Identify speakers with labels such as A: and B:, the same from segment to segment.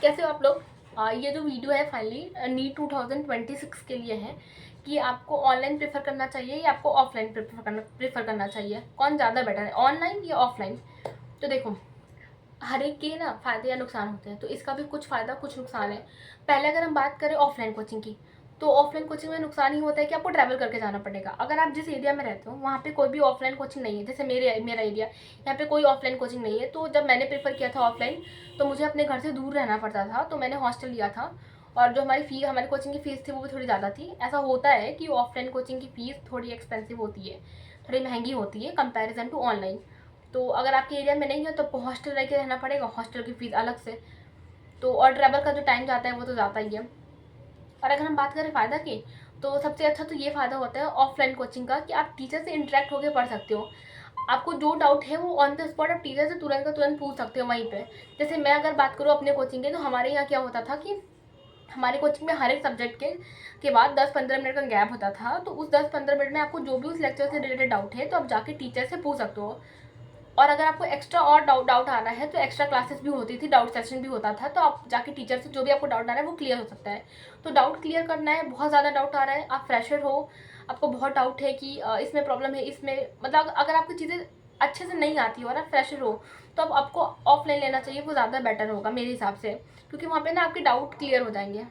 A: कैसे हो आप लोग। ये जो वीडियो है फाइनली नीट 2026 के लिए है कि आपको ऑनलाइन प्रेफर करना चाहिए या आपको ऑफलाइन प्रेफर करना चाहिए, कौन ज़्यादा बेटर है, ऑनलाइन या ऑफलाइन। तो देखो, हर एक के ना फ़ायदे या नुकसान होते हैं, तो इसका भी कुछ फ़ायदा कुछ नुकसान है। पहले अगर हम बात करें ऑफलाइन कोचिंग की, तो ऑफलाइन कोचिंग में नुकसान ही होता है कि आपको ट्रैवल करके जाना पड़ेगा। अगर आप जिस एरिया में रहते हो वहाँ पे कोई भी ऑफलाइन कोचिंग नहीं है, जैसे मेरा एरिया यहाँ पे कोई ऑफलाइन कोचिंग नहीं है, तो जब मैंने प्रेफर किया था ऑफलाइन, तो मुझे अपने घर से दूर रहना पड़ता था, तो मैंने हॉस्टल लिया था। और जो हमारी कोचिंग की फ़ीस थी वो भी थोड़ी ज़्यादा थी। ऐसा होता है कि ऑफलाइन कोचिंग की फ़ीस थोड़ी एक्सपेंसिव होती है, थोड़ी महंगी होती है कंपेरिजन टू ऑनलाइन। तो अगर आपके एरिया में नहीं है तो आपको हॉस्टल रह के रहना पड़ेगा, हॉस्टल की फ़ीस अलग से। तो और ट्रैवल का जो टाइम जाता है वो तो जाता ही है। और अगर हम बात करें फ़ायदा की, तो सबसे अच्छा तो ये फ़ायदा होता है ऑफलाइन कोचिंग का कि आप टीचर से इंटरेक्ट होकर पढ़ सकते हो। आपको जो डाउट है वो ऑन द स्पॉट आप टीचर से तुरंत का तुरंत पूछ सकते हो वहीं पे। जैसे मैं अगर बात करूँ अपने कोचिंग की, तो हमारे यहाँ क्या होता था कि हमारे कोचिंग में हर एक सब्जेक्ट के बाद 10-15 मिनट का गैप होता था। तो उस 10-15 मिनट में आपको जो भी उस लेक्चर से रिलेटेड डाउट है तो आप जाके टीचर से पूछ सकते हो। और अगर आपको एक्स्ट्रा और डाउट आ रहा है तो एक्स्ट्रा क्लासेस भी होती थी, डाउट सेशन भी होता था, तो आप जाके टीचर से जो भी आपको डाउट आ रहा है वो क्लियर हो सकता है। तो डाउट क्लियर करना है, बहुत ज़्यादा डाउट आ रहा है, आप फ्रेशर हो, आपको बहुत डाउट है कि इसमें प्रॉब्लम है, इसमें मतलब अगर आपको चीज़ें अच्छे से नहीं आती हो और आप फ्रेशर हो, तो अब आपको ऑफलाइन लेना चाहिए, वो ज़्यादा बेटर होगा मेरे हिसाब से। क्योंकि वहाँ पे ना आपके डाउट क्लियर हो जाएंगे,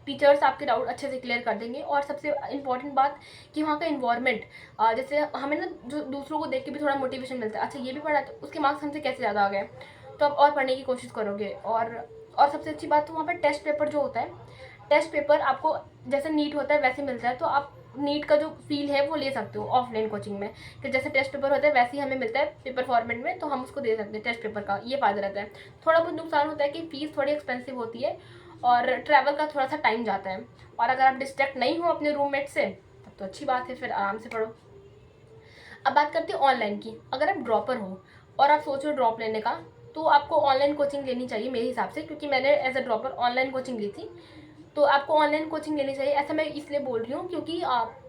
A: टीचर्स आपके डाउट अच्छे से क्लियर कर देंगे। और सबसे इम्पॉर्टेंट बात कि वहाँ का इन्वायरमेंट, जैसे हमें ना जो दूसरों को देख के भी थोड़ा मोटिवेशन मिलता है, अच्छा ये भी पढ़ा तो उसके मार्क्स हमसे कैसे ज़्यादा आ गए, तो आप और पढ़ने की कोशिश करोगे। और सबसे अच्छी बात तो वहाँ पर टेस्ट पेपर जो होता है, टेस्ट पेपर आपको जैसे नीट होता है वैसे मिलता है, तो आप नीट का जो फील है वो ले सकते हो ऑफलाइन कोचिंग में, कि जैसे टेस्ट पेपर होता है वैसे ही हमें मिलता है पेपर फॉर्मेट में, तो हम उसको दे सकते हैं टेस्ट पेपर का, ये फ़ायदा रहता है। थोड़ा बहुत नुकसान होता है कि फ़ीस थोड़ी एक्सपेंसिव होती है और ट्रैवल का थोड़ा सा टाइम जाता है। और अगर आप डिस्ट्रैक्ट नहीं हो अपने रूममेट से तब तो अच्छी बात है, फिर आराम से पढ़ो। अब बात करते हैं ऑनलाइन की। अगर आप ड्रॉपर हो और आप सोच रहे हो ड्रॉप लेने का, तो आपको ऑनलाइन कोचिंग लेनी चाहिए मेरे हिसाब से, क्योंकि मैंने as a dropper online coaching ली थी। तो आपको ऑनलाइन कोचिंग लेनी चाहिए, ऐसा मैं इसलिए बोल रही हूँ क्योंकि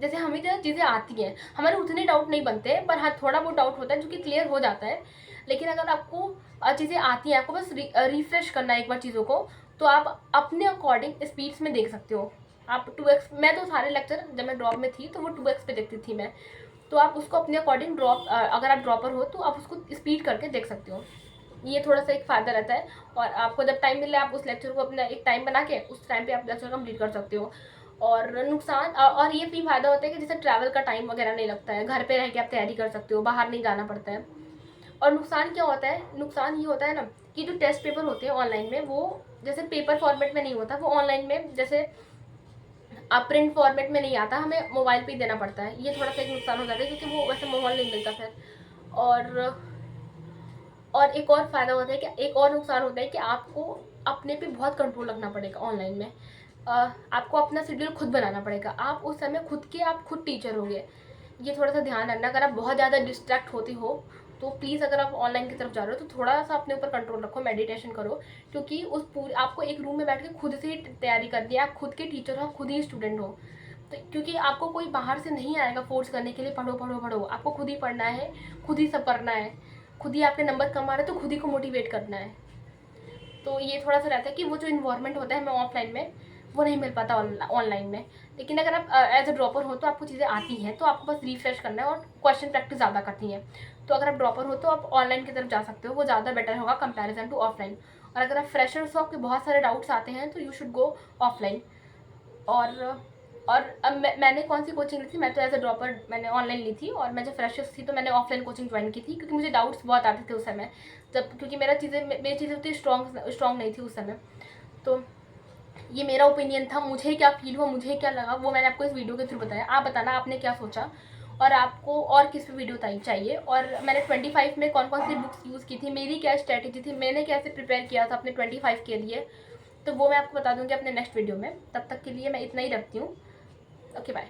A: जैसे हमें जो चीज़ें आती हैं, हमारे उतने डाउट नहीं बनते, पर हाँ थोड़ा बहुत डाउट होता है जो कि क्लियर हो जाता है। लेकिन अगर आपको चीज़ें आती हैं, आपको बस रिफ्रेश करना है एक बार चीज़ों को, तो आप अपने अकॉर्डिंग स्पीड्स में देख सकते हो। आप 2x, मैं तो सारे लेक्चर जब मैं ड्रॉप में थी तो वो 2x पे देखती थी मैं। तो आप उसको अपने अकॉर्डिंग अगर आप ड्रॉपर हो तो आप उसको स्पीड करके देख सकते हो। ये थोड़ा सा एक फ़ायदा रहता है। और आपको जब टाइम मिले आप उस लेक्चर को अपना एक टाइम बना के उस टाइम पे आप लेक्चर कंप्लीट कर सकते हो। और नुकसान और ये भी फ़ायदा होता है कि जैसे ट्रैवल का टाइम वगैरह नहीं लगता है, घर पे रह के आप तैयारी कर सकते हो, बाहर नहीं जाना पड़ता है। और नुकसान क्या होता है, नुकसान ये होता है ना कि जो टेस्ट पेपर होते हैं ऑनलाइन में, वो जैसे पेपर फॉर्मेट में नहीं होता, वो ऑनलाइन में जैसे आप प्रिंट फॉर्मेट में नहीं आता, हमें मोबाइल पे ही देना पड़ता है। ये थोड़ा सा एक नुकसान हो जाता है क्योंकि वो वैसे माहौल नहीं मिलता फिर। और एक और फ़ायदा होता है कि एक और नुकसान होता है कि आपको अपने पे बहुत कंट्रोल रखना पड़ेगा ऑनलाइन में। आपको अपना शेड्यूल खुद बनाना पड़ेगा, आप उस समय आप खुद टीचर होंगे। ये थोड़ा सा ध्यान रखना। अगर आप बहुत ज़्यादा डिस्ट्रैक्ट होते हो तो प्लीज़, अगर आप ऑनलाइन की तरफ जा रहे हो तो थोड़ा सा अपने ऊपर कंट्रोल रखो, मेडिटेशन करो। क्योंकि उस पूरी आपको एक रूम में बैठ के खुद से ही तैयारी करनी है, आप खुद के टीचर हो, खुद ही स्टूडेंट हो। तो क्योंकि आपको कोई बाहर से नहीं आएगा फोर्स करने के लिए पढ़ो पढ़ो पढ़ो, आपको खुद ही पढ़ना है, खुद ही सब करना है। खुद ही आपके नंबर कम आ रहे हैं तो खुद ही को मोटिवेट करना है। तो ये थोड़ा सा रहता है कि वो जो इन्वायरमेंट होता है हमें ऑफलाइन में वो नहीं मिल पाता ऑनलाइन में। लेकिन अगर आप एज अ ड्रॉपर हो तो आपको चीज़ें आती हैं, तो आपको बस रिफ्रेश करना है और क्वेश्चन प्रैक्टिस ज़्यादा करती हैं। तो अगर आप ड्रॉपर हो तो आप ऑनलाइन की तरफ जा सकते हो, वो ज़्यादा बेटर होगा कंपैरिजन टू ऑफलाइन। और अगर आप फ्रेशर्स हो, आपके बहुत सारे डाउट्स आते हैं, तो यू शुड गो ऑफलाइन। और अब मैंने कौन सी कोचिंग ली थी, मैं तो एज अ ड्रॉपर मैंने ऑनलाइन ली थी। और मैं जब फ्रेशर्स थी तो मैंने ऑफलाइन कोचिंग ज्वाइन की थी, क्योंकि मुझे डाउट्स बहुत आते थे उस समय, जब क्योंकि मेरी चीज़ें उतनी स्ट्रॉन्ग नहीं थी उस समय। तो ये मेरा ओपिनियन था, मुझे क्या फील हुआ, मुझे क्या लगा, वो मैंने आपको इस वीडियो के थ्रू बताया। आप बताना आपने क्या सोचा और आपको और किस पे वीडियो चाहिए। और मैंने 25 में कौन कौन सी बुक्स यूज़ की थी, मेरी क्या स्ट्रैटेजी थी, मैंने कैसे प्रिपेयर किया था अपने 25 के लिए, तो वो मैं आपको बता दूँगी अपने नेक्स्ट वीडियो में। तब तक के लिए मैं इतना ही रखती हूँ। Okay bye.